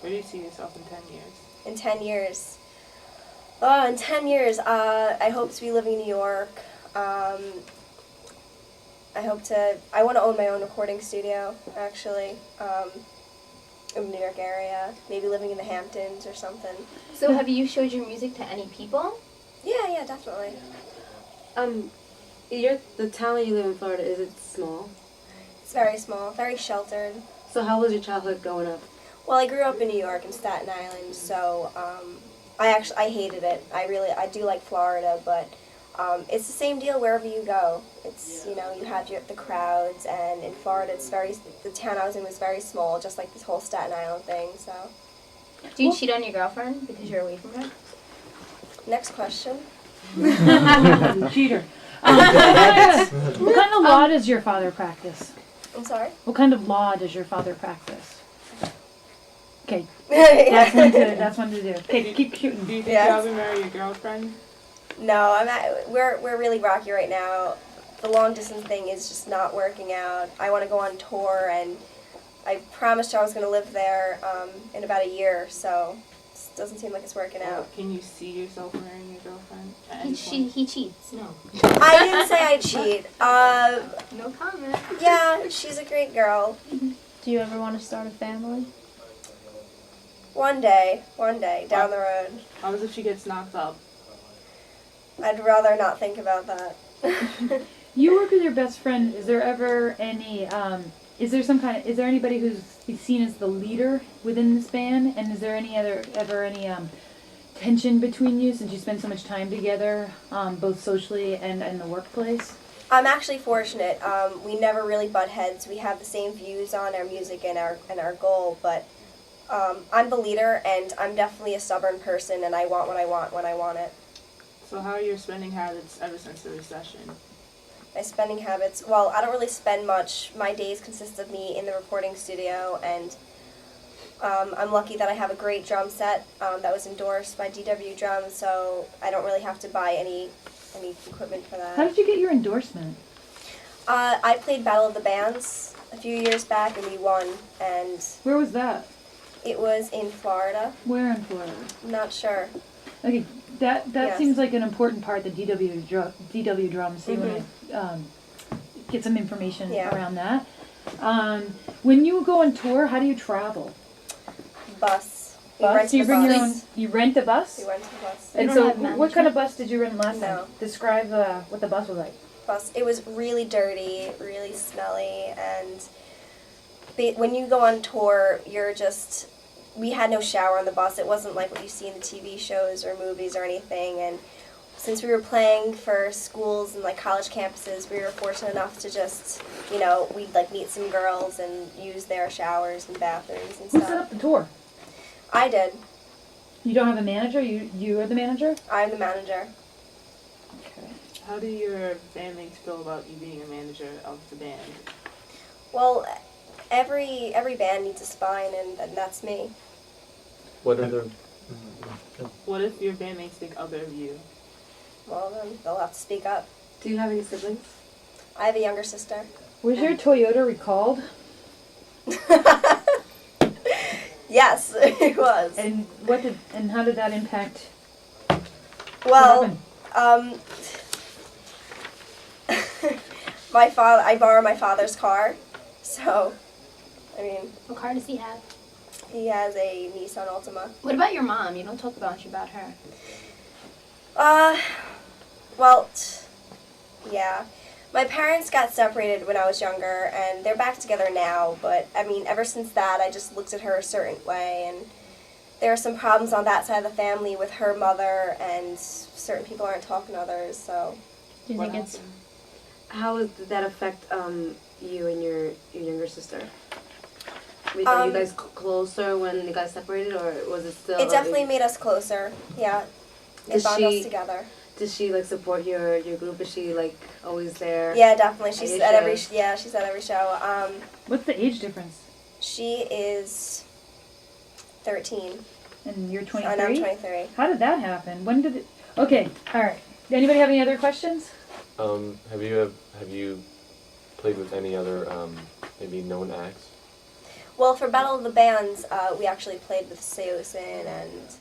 Where do you see yourself in 10 years? In 10 years. Oh, in 10 years, I hope to be living in New York. I want to own my own recording studio, actually, in the New York area. Maybe living in the Hamptons or something. So have you showed your music to any people? Yeah, definitely. The town that you live in Florida, is it small? It's very small, very sheltered. So how was your childhood growing up? Well, I grew up in New York, in Staten Island, so I hated it. I do like Florida, but it's the same deal wherever you go. It's, you have the crowds, and in Florida, the town I was in was very small, just like this whole Staten Island thing, so. Do you cheat on your girlfriend because you're away from her? Next question. Cheater. What kind of law does your father practice? I'm sorry? What kind of law does your father practice? Okay, Yeah. that's one to do. Okay, keep shooting. Do you think Yes. you'll ever marry your girlfriend? No, we're really rocky right now. The long distance thing is just not working out. I want to go on tour, and I promised you I was going to live there in about a year, so it doesn't seem like it's working out. Can you see yourself marrying your girlfriend at any He point? cheats. No. I didn't say I'd cheat. No comment. Yeah, she's a great girl. Do you ever want to start a family? One day, down the road. What if she gets knocked up? I'd rather not think about that. You work with your best friend. Is there ever any? Is there anybody who's seen as the leader within this band? And is there any tension between you since you spend so much time together, both socially and in the workplace? I'm actually fortunate. We never really butt heads. We have the same views on our music and our goal, but I'm the leader, and I'm definitely a stubborn person, and I want what I want when I want it. So how are your spending habits ever since the recession? My spending habits, well, I don't really spend much. My days consist of me in the recording studio, and I'm lucky that I have a great drum set that was endorsed by DW Drums, so I don't really have to buy any equipment for that. How did you get your endorsement? I played Battle of the Bands a few years back, and we won, and Where was that? it was in Florida. Where in Florida? I'm not sure. Okay, that Yes. seems like an important part. The DW drums. So you want to get some information Yeah. around that. When you go on tour, how do you travel? Bus. We Bus? rented Do you a bring bus. your own? You rent a bus? We rented a bus. And don't so, have what kind management? of bus did you rent last No. time? Describe what the bus was like. It was really dirty, really smelly, and when you go on tour, we had no shower on the bus. It wasn't like what you see in the TV shows or movies or anything, and since we were playing for schools and like college campuses, we were fortunate enough to just, we'd like meet some girls and use their showers and bathrooms and Who set stuff. up the tour? I did. You don't have a manager? You are the manager? I'm the manager. Okay. How do your bandmates feel about you being a manager of the band? Well, every band needs a spine, and that's me. What are the... What if your bandmates think other of you? Well, then they'll have to speak up. Do you have any siblings? I have a younger sister. Was your Toyota recalled? Yes, it was. And how did that impact? Well, happened? I borrow my father's car, so, I mean, What car does he have? he has a Nissan Altima. What about your mom? You don't talk much about her. Well, yeah. My parents got separated when I was younger, and they're back together now, but, I mean, ever since that, I just looked at her a certain way, and there are some problems on that side of the family with her mother, and certain people aren't talking to others, so. Do you What think it's happened? How did that affect you and your younger sister? I mean, are you guys closer when you guys separated, or was it still? It definitely made us closer, yeah. It Does bound us she- together. Does she support your group? Is she always there? Yeah, definitely. At She's your at every shows? she's at every show. What's the age difference? She is 13, And you're and 23? I'm 23. How did that happen? When did it... Okay, alright. Anybody have any other questions? Have you played with any other maybe known acts? Well, for Battle of the Bands, we actually played with Seosin and